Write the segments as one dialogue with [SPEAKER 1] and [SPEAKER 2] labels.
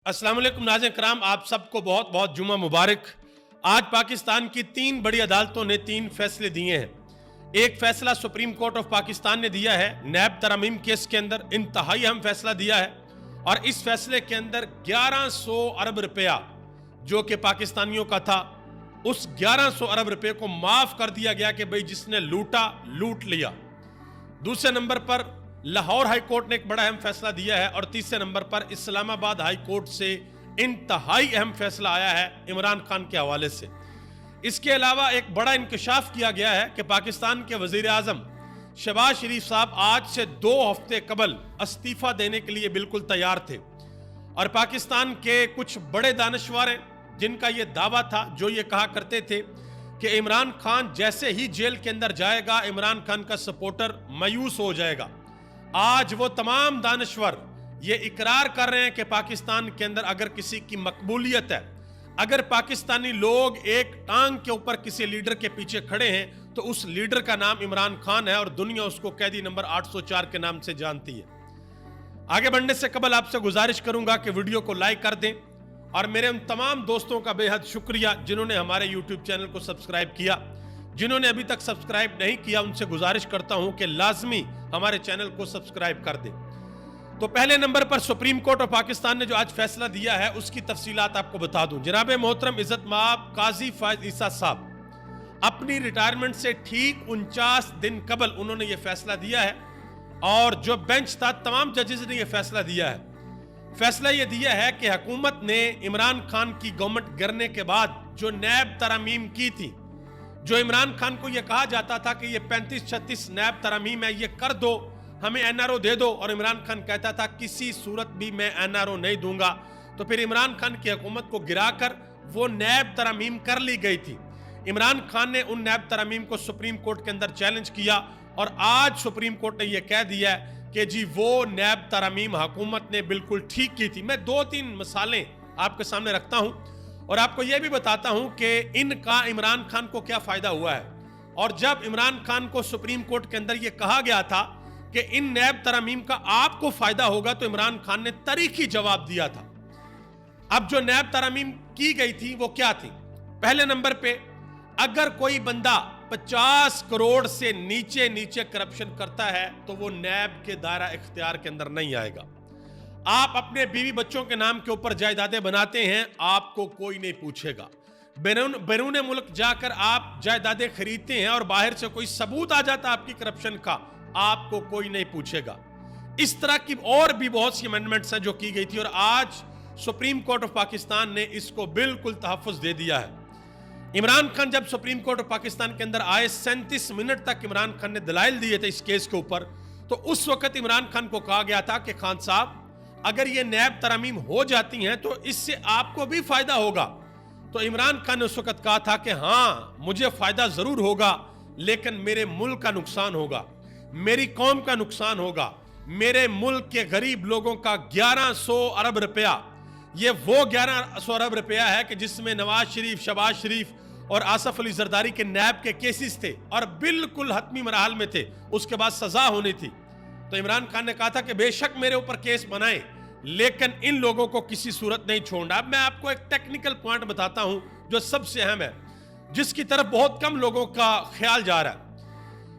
[SPEAKER 1] السلام علیکم ناظرین کرام، آپ سب کو بہت بہت جمعہ مبارک۔ آج پاکستان کی 3 بڑی عدالتوں نے 3 فیصلے دیے ہیں۔ ایک فیصلہ سپریم کورٹ آف پاکستان نے دیا ہے نیب ترامیم کیس کے اندر، انتہائی اہم فیصلہ دیا ہے، اور اس فیصلے کے اندر 1100 ارب روپیہ جو کہ پاکستانیوں کا تھا، اس 1100 ارب روپے کو معاف کر دیا گیا کہ بھئی جس نے لوٹا لوٹ لیا۔ دوسرے نمبر پر لاہور ہائی کورٹ نے ایک بڑا اہم فیصلہ دیا ہے، اور تیسرے نمبر پر اسلام آباد ہائی کورٹ سے انتہائی اہم فیصلہ آیا ہے عمران خان کے حوالے سے۔ اس کے علاوہ ایک بڑا انکشاف کیا گیا ہے کہ پاکستان کے وزیر اعظم شہباز شریف صاحب آج سے 2 ہفتے قبل استعفیٰ دینے کے لیے بالکل تیار تھے، اور پاکستان کے کچھ بڑے دانشور ہیں جن کا یہ دعویٰ تھا، جو یہ کہا کرتے تھے کہ عمران خان جیسے ہی جیل کے اندر جائے گا عمران خان کا سپورٹر مایوس ہو جائے گا۔ آج وہ تمام دانشور یہ اقرار کر رہے ہیں کہ پاکستان کے اندر اگر کسی کی مقبولیت ہے، اگر پاکستانی لوگ ایک ٹانگ کے اوپر کسی لیڈر کے پیچھے کھڑے ہیں تو اس لیڈر کا نام عمران خان ہے، اور دنیا اس کو قیدی نمبر 804 کے نام سے جانتی ہے۔ آگے بڑھنے سے قبل آپ سے گزارش کروں گا کہ ویڈیو کو لائک کر دیں، اور میرے ان تمام دوستوں کا بے حد شکریہ جنہوں نے ہمارے یوٹیوب چینل کو سبسکرائب کیا۔ جنہوں نے ابھی تک سبسکرائب نہیں کیا ان سے گزارش کرتا ہوں کہ لازمی ہمارے چینل کو سبسکرائب کر دیں۔ تو پہلے number per supreme court of Pakistan نے جو آج فیصلہ دیا ہے اس کی تفصیلات آپ کو بتا دوں۔ جناب محترم عزت مآب قاضی فائز عیسیٰ صاحب اپنی ریٹائرمنٹ سے ٹھیک 49 دن قبل انہوں نے یہ فیصلہ دیا ہے، اور جو بینچ تھا تمام ججز نے یہ فیصلہ دیا ہے۔ فیصلہ یہ دیا ہے کہ حکومت نے عمران خان کی گورنمنٹ گرنے کے بعد جو نیب ترامیم کی تھی، جو عمران خان کو یہ کہا جاتا تھا کہ یہ 35-36 نیب ترامیم ہے، یہ کر دو، ہمیں این آر او دے دو، اور عمران خان کہتا تھا کسی صورت بھی میں این آر او نہیں دوں گا، تو پھر عمران خان کی حکومت کو گرا کر وہ نیب ترامیم کر لی گئی تھی۔ عمران خان نے ان نیب ترامیم کو سپریم کورٹ کے اندر چیلنج کیا، اور آج سپریم کورٹ نے یہ کہہ دیا ہے کہ جی وہ نیب ترامیم حکومت نے بالکل ٹھیک کی تھی۔ میں 2-3 مثالیں آپ کے سامنے رکھتا ہوں، اور آپ کو یہ بھی بتاتا ہوں کہ ان کا عمران خان کو کیا فائدہ ہوا ہے۔ اور جب عمران خان کو سپریم کورٹ کے اندر یہ کہا گیا تھا کہ ان نیب ترامیم کا آپ کو فائدہ ہوگا، تو عمران خان نے تاریخی جواب دیا تھا۔ اب جو نیب ترامیم کی گئی تھی وہ کیا تھی؟ پہلے نمبر پہ اگر کوئی بندہ 50 کروڑ سے نیچے کرپشن کرتا ہے تو وہ نیب کے دائرہ اختیار کے اندر نہیں آئے گا۔ آپ اپنے بیوی بچوں کے نام کے اوپر جائیدادیں بناتے ہیں، آپ کو کوئی نہیں پوچھے گا۔ بیرون ملک جا کر آپ جائیدادیں خریدتے ہیں اور باہر سے کوئی ثبوت آ جاتا آپ کی کرپشن کا، آپ کو کوئی نہیں پوچھے گا۔ اس طرح کی اور بھی بہت سی امینڈمنٹس ہیں جو کی گئی تھی، اور آج سپریم کورٹ آف پاکستان نے اس کو بالکل تحفظ دے دیا ہے۔ عمران خان جب سپریم کورٹ آف پاکستان کے اندر آئے، 37 منٹ تک عمران خان نے دلائل دیے تھے اس کیس کے اوپر، تو اس وقت عمران خان کو کہا گیا تھا کہ خان صاحب اگر یہ نیب ترامیم ہو جاتی ہیں تو اس سے آپ کو بھی فائدہ ہوگا۔ تو عمران خان نے اس وقت کہا تھا کہ ہاں مجھے فائدہ ضرور ہوگا، لیکن میرے ملک کا نقصان ہوگا، میری قوم کا نقصان ہوگا، میرے ملک کے غریب لوگوں کا 1100 ارب روپیہ، یہ وہ 1100 ارب روپیہ ہے کہ جس میں نواز شریف، شہباز شریف اور آصف علی زرداری کے نیب کے کیسز تھے، اور بالکل حتمی مراحل میں تھے، اس کے بعد سزا ہونی تھی۔ تو عمران خان نے کہا تھا کہ بے شک میرے اوپر کیس بنائیں، لیکن ان لوگوں کو کسی صورت نہیں چھوڑنا۔ اب میں آپ کو ایک ٹیکنیکل پوائنٹ بتاتا ہوں جو سب سے اہم ہے، جس کی طرف بہت کم لوگوں کا خیال جا رہا ہے۔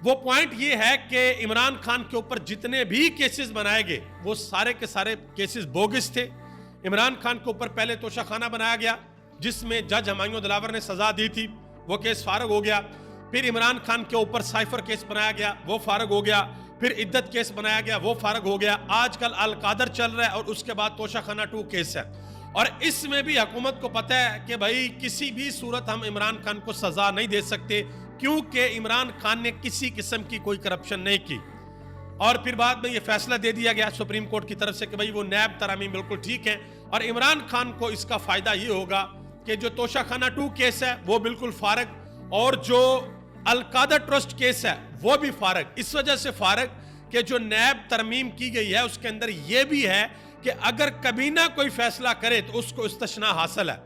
[SPEAKER 1] وہ پوائنٹ یہ ہے کہ عمران خان کے اوپر جتنے بھی کیسز بنائے گئے وہ سارے کے سارے کیسز بوگس تھے۔ عمران خان کے اوپر پہلے توشہ خانہ بنایا گیا جس میں جج ہمایوں دلاور نے سزا دی تھی، وہ کیس فارغ ہو گیا۔ پھر عمران خان کے اوپر سائفر کیس بنایا گیا، وہ فارغ ہو گیا۔ پھر عدت کیس بنایا گیا، وہ فارغ ہو گیا۔ آج کل القادر چل رہا ہے، اور اس کے بعد توشہ خانہ 2 کیس ہے، اور اس میں بھی حکومت کو پتہ ہے کہ بھائی کسی بھی صورت ہم عمران خان کو سزا نہیں دے سکتے، کیونکہ عمران خان نے کسی قسم کی کوئی کرپشن نہیں کی۔ اور پھر بعد میں یہ فیصلہ دے دیا گیا سپریم کورٹ کی طرف سے کہ بھائی وہ نیب ترامیم بالکل ٹھیک ہے، اور عمران خان کو اس کا فائدہ یہ ہوگا کہ جو توشہ خانہ 2 کیس ہے وہ بالکل فارغ، اور جو القادر ٹرسٹ کیس ہے وہ بھی فارغ۔ اس وجہ سے فارغ کہ جو نیب ترمیم کی گئی ہے اس کے اندر یہ بھی ہے کہ اگر کبینہ کوئی فیصلہ کرے تو اس کو استثناء حاصل ہے۔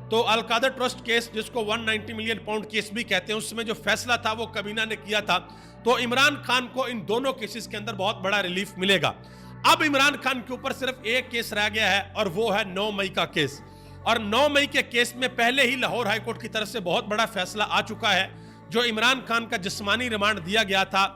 [SPEAKER 1] تو القادر ٹرسٹ کیس، جس کو 190 ملین پاؤنڈ کیس بھی کہتے ہیں، اس میں جو فیصلہ تھا وہ کبینہ نے کیا تھا، تو عمران خان کو ان دونوں کیسز کے اندر بہت بڑا ریلیف ملے گا۔ اب عمران خان کے اوپر صرف ایک کیس رہ گیا ہے اور وہ ہے 9 مئی کا کیس. اور 9 مئی کے کیس میں پہلے ہی لاہور ہائی کورٹ کی طرف سے بہت بڑا فیصلہ آ چکا ہے. جو عمران خان کا جسمانی ریمانڈ دیا گیا تھا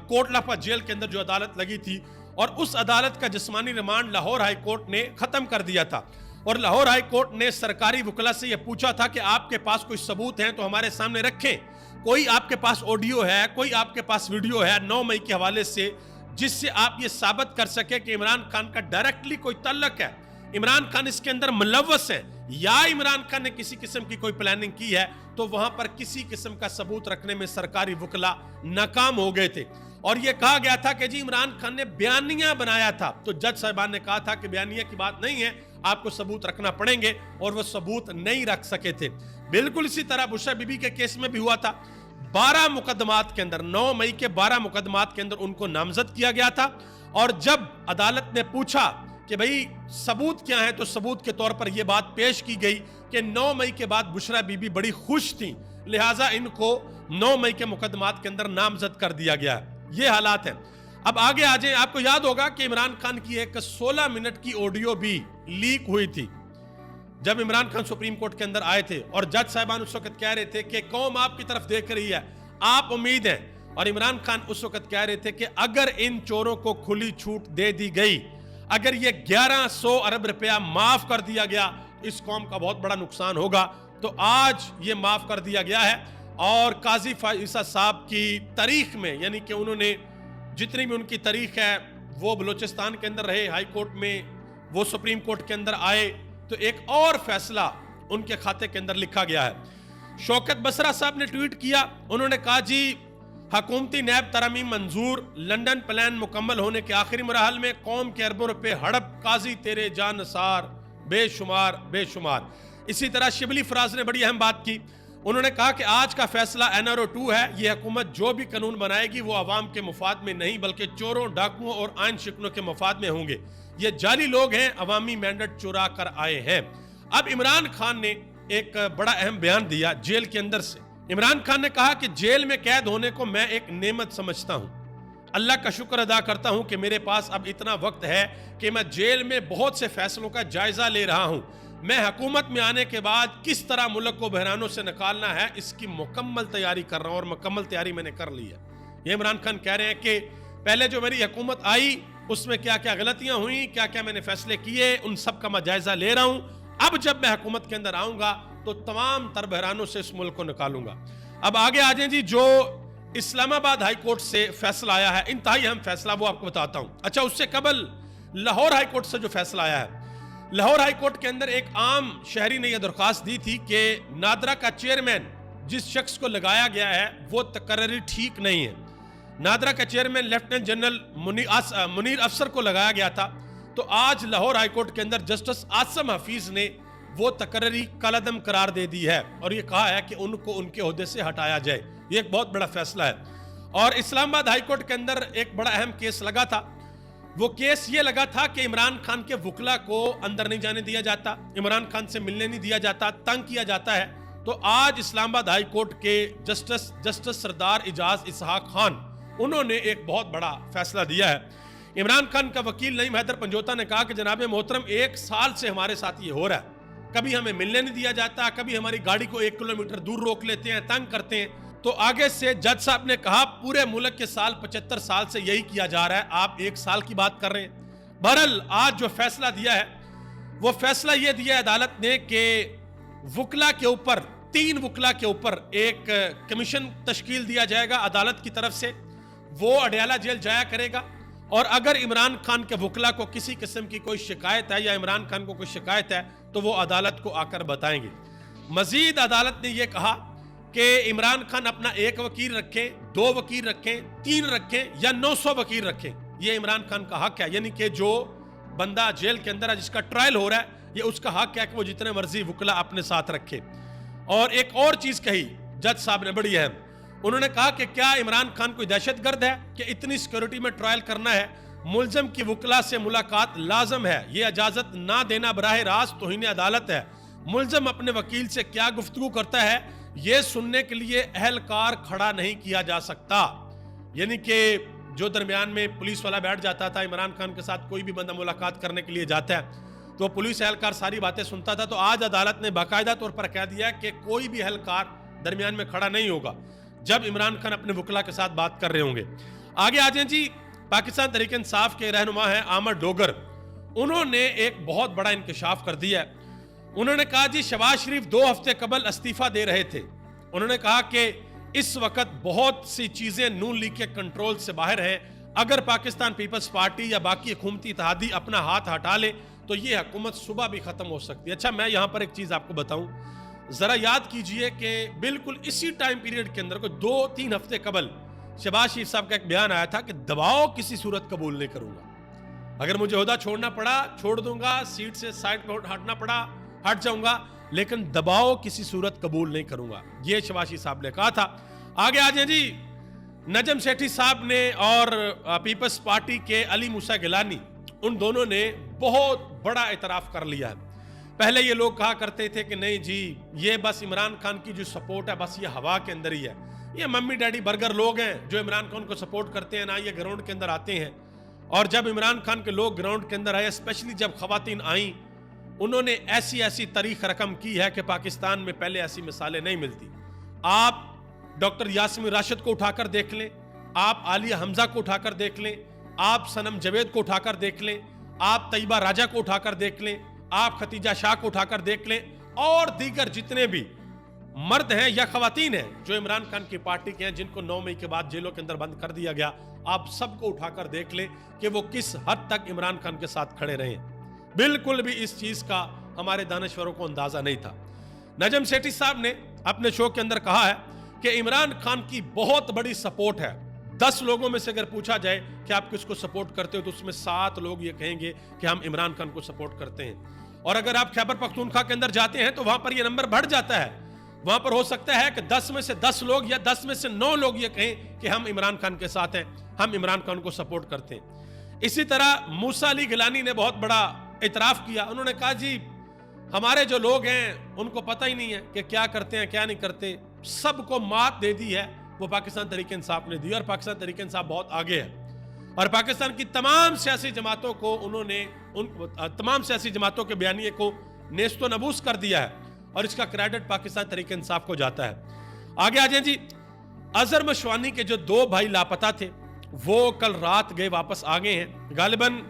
[SPEAKER 1] کوٹ لکھپت جیل کے اندر جو عدالت لگی تھی، اور اس عدالت کا جسمانی ریمانڈ لاہور ہائی کورٹ نے ختم کر دیا تھا. اور لاہور ہائی کورٹ نے سرکاری وکلا سے یہ پوچھا تھا کہ آپ کے پاس کوئی ثبوت ہیں تو ہمارے سامنے رکھیں. کوئی آپ کے پاس آڈیو ہے، کوئی آپ کے پاس ویڈیو ہے 9 مئی کے حوالے سے، جس سے آپ یہ ثابت کر سکے کہ عمران خان کا ڈائریکٹلی کوئی تعلق ہے، عمران خان اس کے اندر ملوث ہے، یا عمران خان نے کسی قسم کی کوئی پلاننگ کی ہے. تو وہاں پر کسی قسم کا ثبوت رکھنے میں سرکاری وکلا ناکام ہو گئے تھے. اور یہ کہا گیا تھا کہ جی عمران خان نے بیانیہ بنایا تھا. تو جج صاحبان نے کہا تھا کہ بیانیہ کی بات نہیں ہے، آپ کو ثبوت رکھنا پڑیں گے، اور وہ ثبوت نہیں رکھ سکے تھے. بالکل اسی طرح بشرا بی بی کے کیس میں بھی ہوا تھا. 12 مقدمات کے اندر 9 مئی کے 12 مقدمات کے اندر ان کو نامزد کیا گیا تھا. اور جب عدالت نے پوچھا کہ بھئی ثبوت کیا ہے، تو ثبوت کے طور پر یہ بات پیش کی گئی کہ 9 مئی کے بعد بشرا بی بی بڑی خوش تھیں، لہٰذا ان کو 9 مئی کے مقدمات کے اندر نامزد کر دیا گیا. یہ حالات ہیں. اب آگے آ جائیں. آپ کو یاد ہوگا کہ عمران خان کی ایک 16 منٹ کی آڈیو بھی لیک ہوئی تھی جب عمران خان سپریم کورٹ کے اندر آئے تھے، اور جج صاحبان اس وقت کہہ رہے تھے کہ قوم آپ کی طرف دیکھ رہی ہے، آپ امید ہیں. اور عمران خان اس وقت کہہ رہے تھے کہ اگر ان چوروں کو کھلی چھوٹ دے دی گئی، اگر یہ 1100 ارب روپیہ معاف کر دیا گیا، اس قوم کا بہت بڑا نقصان ہوگا. تو آج یہ معاف کر دیا گیا ہے. اور قاضی فائزہ صاحب کی تاریخ میں، یعنی کہ انہوں نے جتنی بھی ان کی تاریخ ہے، وہ بلوچستان کے اندر رہے ہائی کورٹ میں، وہ سپریم کورٹ کے اندر آئے، تو ایک اور فیصلہ ان کے کھاتے کے اندر لکھا گیا ہے. شوکت بسرا صاحب نے ٹویٹ کیا، انہوں نے کہا جی حکومتی نیب ترامیم منظور، لنڈن پلان مکمل ہونے کے آخری مراحل میں، قوم کے اربوں روپے ہڑپ، قاضی تیرے جان نثار بے شمار بے شمار. اسی طرح شبلی فراز نے بڑی اہم بات کی. انہوں نے کہا کہ آج کا فیصلہ NRO 2 ہے. یہ حکومت جو بھی قانون بنائے گی وہ عوام کے مفاد میں نہیں بلکہ چوروں، ڈاکوؤں اور آئین شکنوں کے مفاد میں ہوں گے. یہ جعلی لوگ ہیں، عوامی مینڈیٹ چرا کر آئے ہیں. اب عمران خان نے ایک بڑا اہم بیان دیا جیل کے اندر سے. عمران خان نے کہا کہ جیل میں قید ہونے کو میں ایک نعمت سمجھتا ہوں. اللہ کا شکر ادا کرتا ہوں کہ میرے پاس اب اتنا وقت ہے کہ میں جیل میں بہت سے فیصلوں کا جائزہ لے رہا ہوں. میں حکومت میں آنے کے بعد کس طرح ملک کو بحرانوں سے نکالنا ہے، اس کی مکمل تیاری کر رہا ہوں، اور مکمل تیاری میں نے کر لی ہے. یہ عمران خان کہہ رہے ہیں کہ پہلے جو میری حکومت آئی اس میں کیا کیا غلطیاں ہوئیں، کیا کیا میں نے فیصلے کیے، ان سب کا میں جائزہ لے رہا ہوں. اب جب میں حکومت کے اندر آؤں گا تو تمام تر بحرانوں سے اس ملک کو نکالوں گا. اب آگے آ جائیں جی. جو اسلام آباد ہائی کورٹ سے فیصلہ آیا ہے، انتہائی اہم فیصلہ، وہ آپ کو بتاتا ہوں. اچھا، اس سے قبل لاہور ہائی کورٹ سے جو فیصلہ آیا ہے، لاہور ہائی کورٹ کے اندر ایک عام شہری نے یہ درخواست دی تھی کہ نادرا کا چیئرمین جس شخص کو لگایا گیا ہے وہ تقرری ٹھیک نہیں ہے. نادرا کا چیئرمین لیفٹیننٹ جنرل منیر افسر کو لگایا گیا تھا. تو آج لاہور ہائی کورٹ کے اندر جسٹس عاصم حفیظ نے وہ تقرری کالعدم قرار دے دی ہے، اور یہ کہا ہے کہ ان کو ان کے عہدے سے ہٹایا جائے. یہ ایک بہت بڑا فیصلہ ہے. اور اسلام آباد ہائی کورٹ کے اندر ایک بڑا اہم کیس لگا تھا. وہ کیس یہ لگا تھا کہ عمران خان کے وکلا کو اندر نہیں جانے دیا جاتا، عمران خان سے ملنے نہیں دیا جاتا، تنگ کیا جاتا ہے. تو آج اسلام آباد ہائی کورٹ کے جسٹس سردار اعجاز اسحاق خان، انہوں نے ایک بہت بڑا فیصلہ دیا ہے. عمران خان کا وکیل نعیم حیدر پنجوتا نے کہا کہ جناب محترم 1 سال سے ہمارے ساتھ یہ ہو رہا ہے، کبھی ہمیں ملنے نہیں دیا جاتا، کبھی ہماری گاڑی کو 1 کلومیٹر دور روک لیتے ہیں، تنگ کرتے ہیں. تو آگے سے جج صاحب نے کہا پورے ملک کے سال 75 سال سے یہی کیا جا رہا ہے، آپ 1 سال کی بات کر رہے ہیں. بہرحال آج جو فیصلہ دیا ہے وہ فیصلہ یہ دیا ہے عدالت نے کہ وکلا کے اوپر 3 وکلا کے اوپر ایک کمیشن تشکیل دیا جائے گا عدالت کی طرف سے. وہ اڈیالہ جیل جایا کرے گا، اور اگر عمران خان کے وکلا کو کسی قسم کی کوئی شکایت ہے یا عمران خان کو کوئی شکایت ہے تو وہ عدالت کو آ کر بتائیں گے. مزید عدالت نے یہ کہا کہ عمران خان اپنا 1 وکیل رکھیں، 2 وکیل رکھیں، 3 رکھیں یا 900 وکیل رکھیں، یہ عمران خان کا حق ہے. یعنی کہ جو بندہ جیل کے اندر ہے جس کا ٹرائل ہو رہا ہے، یہ اس کا حق ہے کہ وہ جتنے مرضی وکلا اپنے ساتھ رکھے. اور ایک اور چیز کہی جج صاحب نے بڑی اہم، انہوں نے کہا کہ کیا عمران خان کوئی دہشت گرد ہے کہ اتنی سیکورٹی میں ٹرائل کرنا ہے؟ ملزم کی وکلا سے ملاقات لازم ہے، یہ اجازت نہ دینا براہ راست توہین عدالت ہے. ملزم اپنے وکیل سے کیا گفتگو کرتا ہے یہ سننے کے لیے اہلکار کھڑا نہیں کیا جا سکتا. یعنی کہ جو درمیان میں پولیس والا بیٹھ جاتا تھا، عمران خان کے ساتھ کوئی بھی بندہ ملاقات کرنے کے لیے جاتا ہے تو پولیس اہلکار ساری باتیں سنتا تھا. تو آج عدالت نے باقاعدہ طور پر کہہ دیا کہ کوئی بھی اہلکار درمیان میں کھڑا نہیں ہوگا جب عمران خان اپنے وکلا کے ساتھ بات کر رہے ہوں گے. آگے آ جائیں جی. پاکستان تحریک انصاف کے رہنما ہیں عامر ڈوگر. انہوں نے ایک بہت بڑا انکشاف کر دیا ہے. انہوں نے کہا جی شہباز شریف 2 ہفتے قبل استعفیٰ دے رہے تھے. انہوں نے کہا کہ اس وقت بہت سی چیزیں نون لیگ کے کنٹرول سے باہر ہیں. اگر پاکستان پیپلز پارٹی یا باقی حکومتی اتحادی اپنا ہاتھ ہٹا لے تو یہ حکومت صبح بھی ختم ہو سکتی ہے. اچھا میں یہاں پر ایک چیز آپ کو بتاؤں. ذرا یاد کیجئے کہ بالکل اسی ٹائم پیریڈ کے اندر کوئی 2-3 ہفتے قبل شہباز شریف صاحب کا ایک بیان آیا تھا کہ دباؤ کسی صورت قبول نہیں کروں گا. اگر مجھے عہدہ چھوڑنا پڑا چھوڑ دوں گا, سیٹ سے سائڈ پہ ہٹنا پڑا ہٹ جاؤں گا, لیکن دباؤ کسی صورت قبول نہیں کروں گا. یہ شہباز شریف صاحب نے کہا تھا. آگے آ جائیں جی. نجم سیٹھی صاحب نے اور پیپلز پارٹی کے علی موسیٰ گیلانی, ان دونوں نے بہت بڑا اعتراف کر لیا ہے. پہلے یہ لوگ کہا کرتے تھے کہ نہیں جی یہ بس عمران خان کی جو سپورٹ ہے بس یہ ہوا کے اندر ہی ہے, یہ ممی ڈیڈی برگر لوگ ہیں جو عمران خان کو سپورٹ کرتے ہیں, نہ یہ گراؤنڈ کے اندر آتے ہیں. اور جب عمران خان کے لوگ گراؤنڈ کے اندر آئے, اسپیشلی جب خواتین آئیں, انہوں نے ایسی تاریخ رقم کی ہے کہ پاکستان میں پہلے ایسی مثالیں نہیں ملتی. آپ ڈاکٹر یاسمین راشد کو اٹھا کر دیکھ لیں, آپ عالیہ حمزہ کو اٹھا کر دیکھ لیں, آپ صنم جاوید کو اٹھا کر دیکھ لیں, آپ طیبہ راجہ کو اٹھا کر دیکھ لیں, آپ ختیجہ شاہ کو اٹھا کر دیکھ لیں, اور دیگر جتنے بھی مرد ہیں یا خواتین ہیں جو عمران خان کی پارٹی کے ہیں جن کو 9 مئی کے بعد جیلوں کے اندر بند کر دیا گیا, آپ سب کو اٹھا کر دیکھ لیں کہ وہ کس حد تک عمران خان کے ساتھ کھڑے رہے ہیں. بالکل بھی اس چیز کا ہمارے دانشوروں کو اندازہ نہیں تھا. نجم سیٹھی صاحب نے اپنے شو کے اندر کہا ہے کہ عمران خان کی بہت بڑی سپورٹ ہے. 10 لوگوں میں سے اگر پوچھا جائے کہ آپ کس کو سپورٹ کرتے ہو تو اس میں 7 لوگ یہ کہیں گے کہ ہم عمران خان کو سپورٹ کرتے ہیں. اور اگر آپ خیبر پختونخوا کے اندر جاتے ہیں تو وہاں پر یہ نمبر بڑھ جاتا ہے. وہاں پر ہو سکتا ہے کہ 10 میں سے 10 لوگ یا 10 میں سے 9 لوگ یہ کہیں کہ ہم عمران خان کے ساتھ ہیں, ہم عمران خان کو سپورٹ کرتے ہیں. اسی طرح موسیٰ علی گیلانی نے بہت بڑا اعتراف کیا. انہوں نے کہا جی ہمارے جو لوگ ہیں ان کو پتہ ہی نہیں ہے کہ کیا کرتے ہیں کیا نہیں کرتے, سب کو مات دے دی ہے وہ پاکستان تحریک انصاف نے دی, اور پاکستان تحریک انصاف بہت آگے ہے. اور پاکستان کی تمام سیاسی جماعتوں کو انہوں نے تمام سیاسی جماعتوں کے بیانیے کو نیست و نبوس کر دیا ہے, اور اس کا کریڈٹ پاکستان تحریک انصاف کو جاتا ہے. آگے آ جائیں جی. اظہر مشوانی کے جو 2 بھائی لاپتہ تھے وہ کل رات گئے واپس آ گئے ہیں. غالباً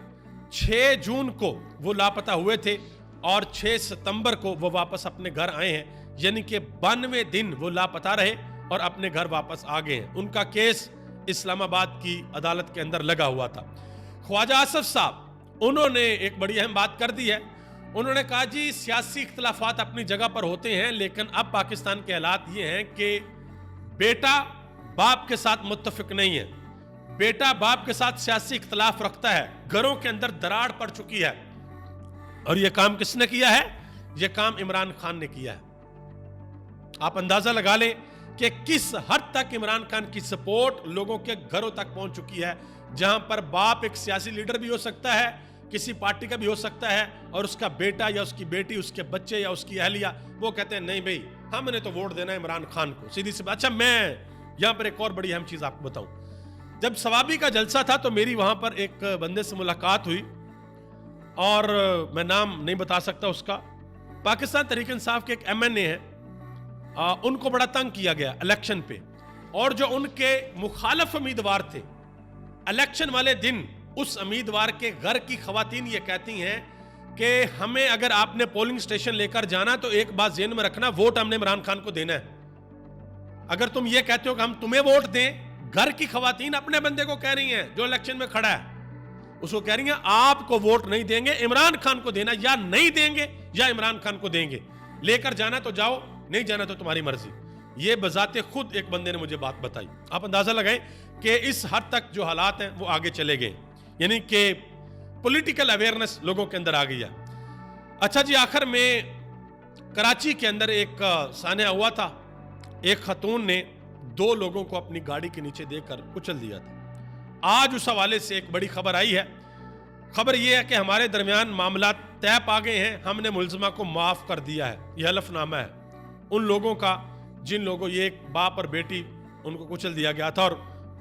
[SPEAKER 1] 6 جون کو وہ لاپتہ ہوئے تھے اور 6 ستمبر کو وہ واپس اپنے گھر آئے ہیں, یعنی کہ 92 دن وہ لاپتہ رہے اور اپنے گھر واپس آ گئے ہیں. ان کا کیس اسلام آباد کی عدالت کے اندر لگا ہوا تھا. خواجہ آصف صاحب انہوں نے ایک بڑی اہم بات کر دی ہے. انہوں نے کہا جی سیاسی اختلافات اپنی جگہ پر ہوتے ہیں, لیکن اب پاکستان کے حالات یہ ہیں کہ بیٹا باپ کے ساتھ متفق نہیں ہے, بیٹا باپ کے ساتھ سیاسی اختلاف رکھتا ہے, گھروں کے اندر دراڑ پڑ چکی ہے. اور یہ کام کس نے کیا ہے؟ یہ کام عمران خان نے کیا ہے. آپ اندازہ لگا لیں کہ کس حد تک عمران خان کی سپورٹ لوگوں کے گھروں تک پہنچ چکی ہے, جہاں پر باپ ایک سیاسی لیڈر بھی ہو سکتا ہے, کسی پارٹی کا بھی ہو سکتا ہے, اور اس کا بیٹا یا اس کی بیٹی, اس کے بچے یا اس کی اہلیہ وہ کہتے ہیں نہیں بھئی ہم نے تو ووٹ دینا ہے عمران خان کو. سیدھی سی بات. اچھا میں یہاں پر ایک اور بڑی اہم چیز آپ کو بتاؤں. جب ثوابی کا جلسہ تھا تو میری وہاں پر ایک بندے سے ملاقات ہوئی, اور میں نام نہیں بتا سکتا اس کا. پاکستان تحریک انصاف کے ایک MNA ہیں, ان کو بڑا تنگ کیا گیا الیکشن پہ, اور جو ان کے مخالف امیدوار تھے الیکشن والے دن اس امیدوار کے گھر کی خواتین یہ کہتی ہیں کہ ہمیں اگر آپ نے پولنگ سٹیشن لے کر جانا تو ایک بات ذہن میں رکھنا, ووٹ ہم نے عمران خان کو دینا ہے. اگر تم یہ کہتے ہو کہ ہم تمہیں ووٹ دیں, گھر کی خواتین اپنے بندے کو کہہ رہی ہیں جو الیکشن میں کھڑا ہے, اس کو کہہ رہی ہیں آپ کو ووٹ نہیں دیں گے, عمران خان کو دینا, یا نہیں دیں گے یا عمران خان کو دیں گے, لے کر جانا تو جاؤ, نہیں جانا تو تمہاری مرضی. یہ بذات خود ایک بندے نے مجھے بات بتائی. آپ اندازہ لگائیں کہ اس حد تک جو حالات ہیں وہ آگے چلے گئے, یعنی کہ پولیٹیکل اویئرنس لوگوں کے اندر آ گئی ہے. اچھا جی, آخر میں کراچی کے اندر ایک سانحہ ہوا تھا. ایک خاتون نے 2 لوگوں کو اپنی گاڑی کے نیچے دے کر کچل دیا تھا. آج اس حوالے سے ایک بڑی خبر آئی ہے. خبر یہ ہے کہ ہمارے درمیان معاملات طے پا گئے ہیں, ہم نے ملزمہ کو معاف کر دیا ہے. یہ حلف نامہ ہے ان لوگوں کا جن لوگوں, یہ ایک باپ اور بیٹی, ان کو کچل دیا گیا تھا, اور